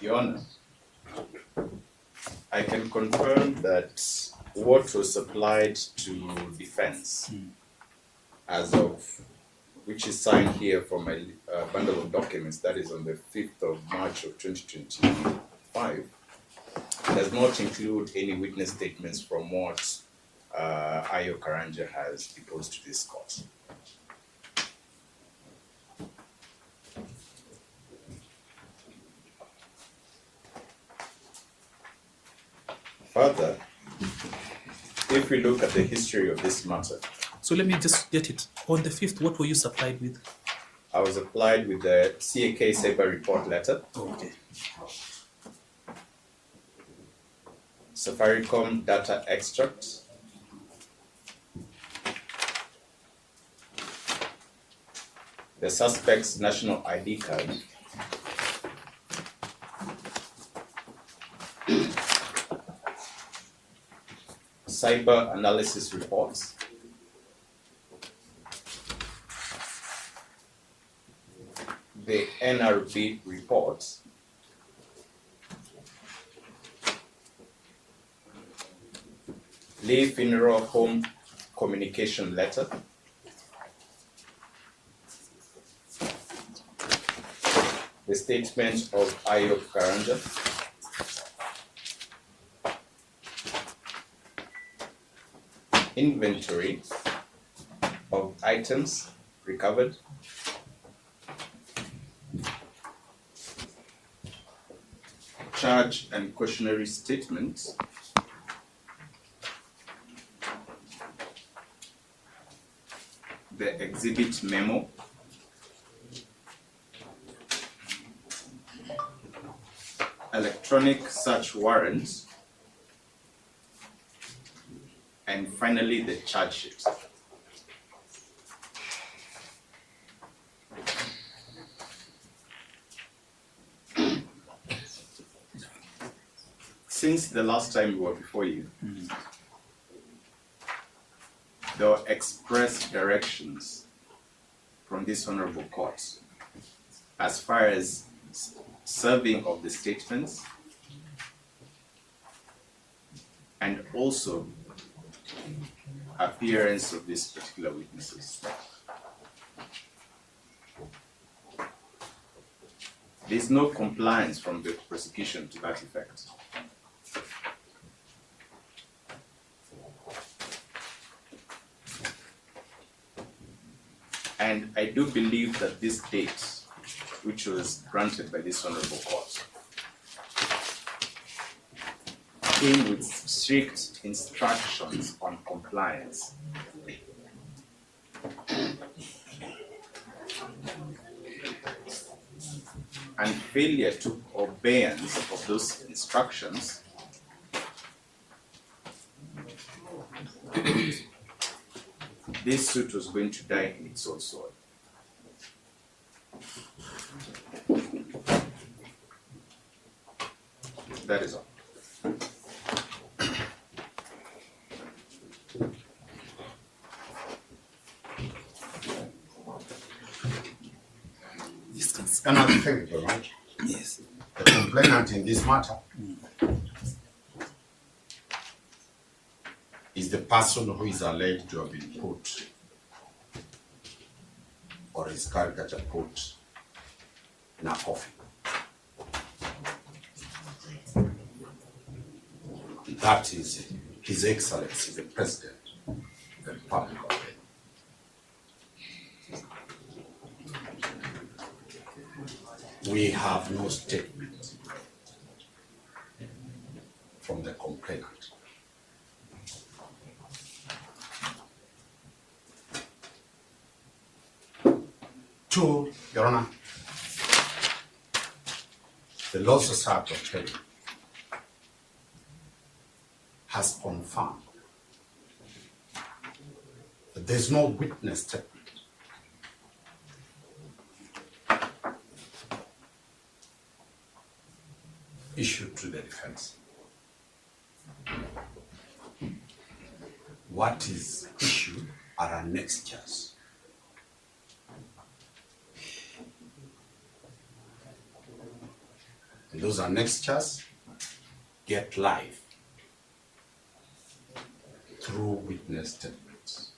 Your Honor, I can confirm that what was supplied to defense as of, which is signed here from my bundle of documents, that is on the 5th of March of 2025, does not include any witness statements from what Ayo Karanja has deposed to this court. Further, if we look at the history of this matter. So let me just get it. On the 5th, what were you supplied with? I was applied with the CAK Cyber Report letter. Okay. Safaricom data extract. The suspect's national ID card. Cyber analysis reports. The NRB reports. Lee Funeral Home communication letter. The statement of Ayo Karanja. Inventory of items recovered. Charge and cautionary statements. The exhibit memo. Electronic search warrants. And finally, the charge sheet. Since the last time we were before you, there were express directions from this honorable court as far as serving of the statements and also appearance of these particular witnesses. There is no compliance from the prosecution to that effect. And I do believe that this date, which was granted by this honorable court, came with strict instructions on compliance. And failure to obeyance of those instructions this suit was going to die in its own soil. That is all. Thank you very much. Yes. The complainant in this matter is the person who is alleged to have been put, or his caricature put, in a coffin. That is His Excellency, the President of the Republic of Kenya. We have no statement from the complainant. Two, Your Honor, the Law Society of Kenya has confirmed that there's no witness statement issued to the defense. What is issued are annexures. And those annexures get live through witness statements.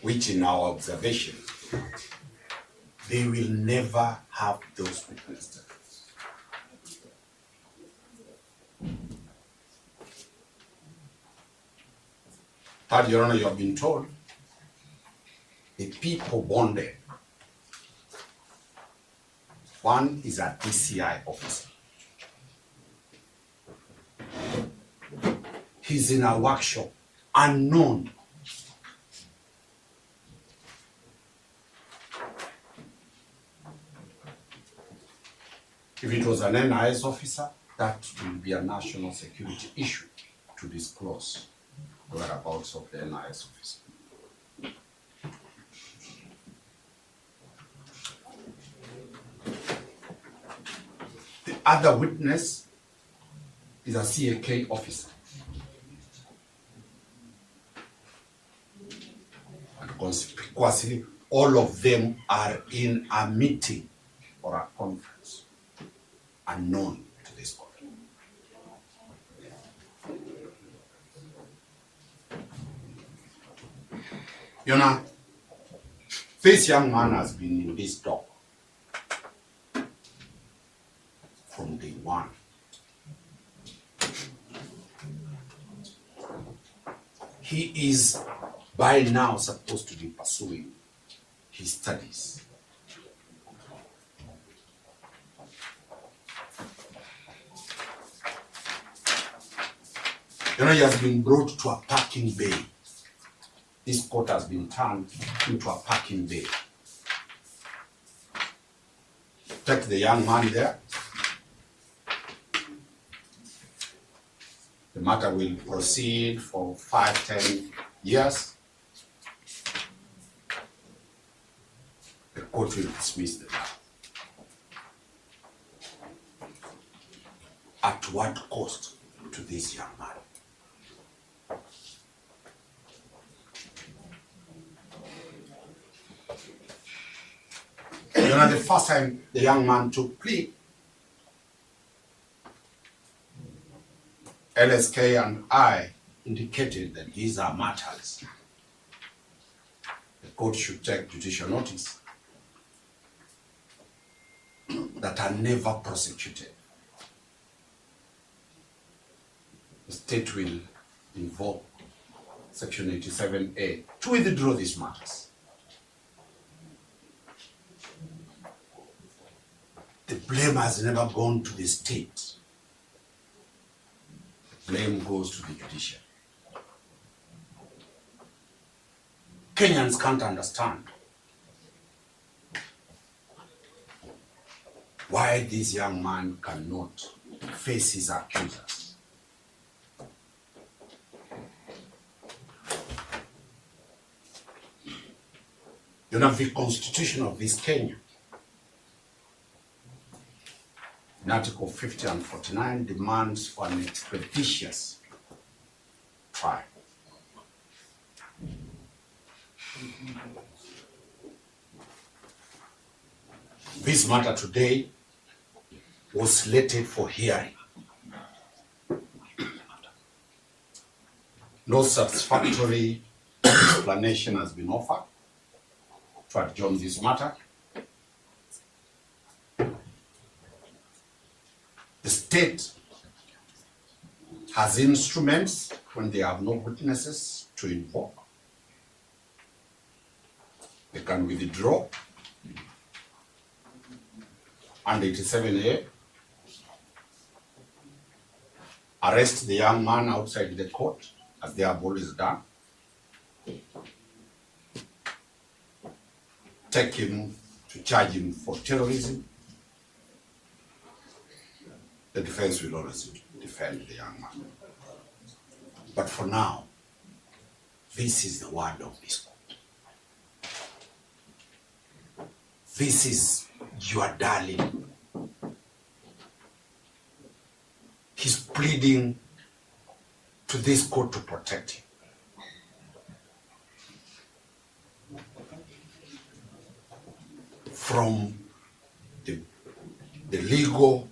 Which in our observation, they will never have those witness statements. Third, Your Honor, you have been told the people bonded. One is a DCI officer. He's in a workshop, unknown. If it was an NIS officer, that will be a national security issue to disclose the whereabouts of the NIS officer. The other witness is a CAK officer. And consequently, all of them are in a meeting or a conference unknown to this court. You know, this young man has been in this dock from day one. He is by now supposed to be pursuing his studies. You know, he has been brought to a parking bay. This court has been turned into a parking bay. Take the young man there. The matter will proceed for 5-10 years. The court will dismiss the matter. At what cost to this young man? You know, the first time the young man took plea, LSK and I indicated that these are matters the court should take judicial notice that are never prosecuted. The state will invoke Section 87A to withdraw these matters. The blame has never gone to the state. The blame goes to the judiciary. Kenyans can't understand why this young man cannot face his accusers. You know, the constitution of this Kenya, in Article 50 and 49, demands for an expeditious trial. This matter today was slated for hearing. No satisfactory explanation has been offered to adjourn this matter. The state has instruments when they have no witnesses to invoke. They can withdraw under 87A, arrest the young man outside the court, as they have always done, take him to charge him for terrorism. The defense will always defend the young man. But for now, this is the word of this court. This is your darling. He's pleading to this court to protect him. from the legal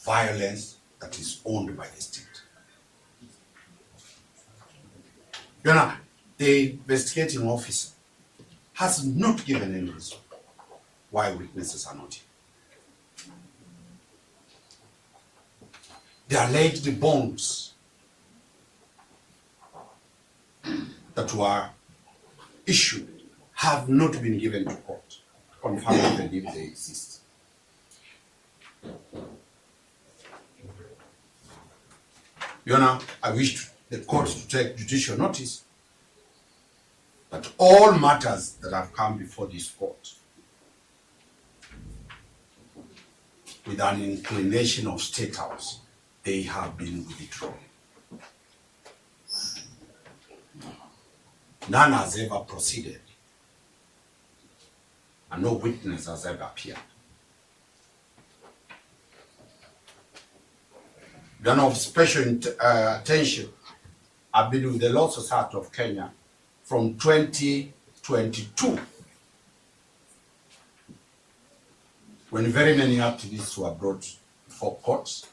violence that is owned by the state. You know, the investigating officer has not given any reason why witnesses are not here. The alleged bonds that were issued have not been given to court, confirming if they exist. You know, I wish the court to take judicial notice that all matters that have come before this court with an inclination of State House, they have been withdrawn. None has ever proceeded, and no witness has ever appeared. One of special attention, I've been with the Law Society of Kenya from 2022, when very many activists were brought before courts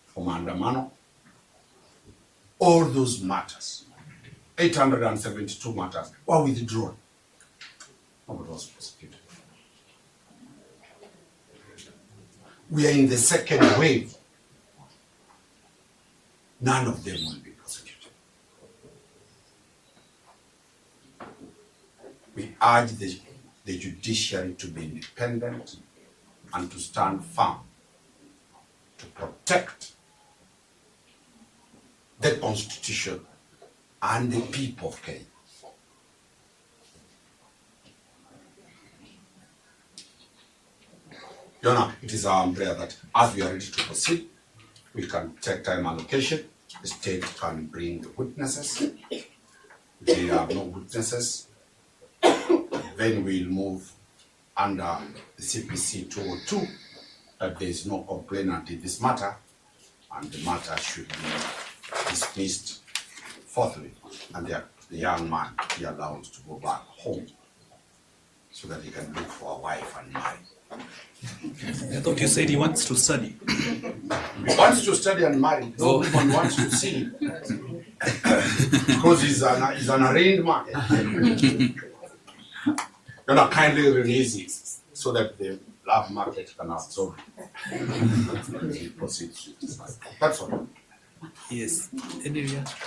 for maandamano. All those matters, 872 matters, were withdrawn. Nobody was prosecuted. We are in the second wave. None of them will be prosecuted. We urge the judiciary to be independent and to stand firm to protect the Constitution and the people of Kenya. You know, it is our prayer that as we are ready to proceed, we can take time allocation. The state can bring the witnesses. If there are no witnesses, then we'll move under the CPC 202 that there is no complainant in this matter, and the matter should be dismissed forthwith, and the young man be allowed to go back home so that he can look for a wife and marry. I thought you said he wants to study. He wants to study and marry. No woman wants to see him because he's an arranged man. You know, kindly release it so that the love market can absorb it. Proceed. That's all. Yes. Any reaction?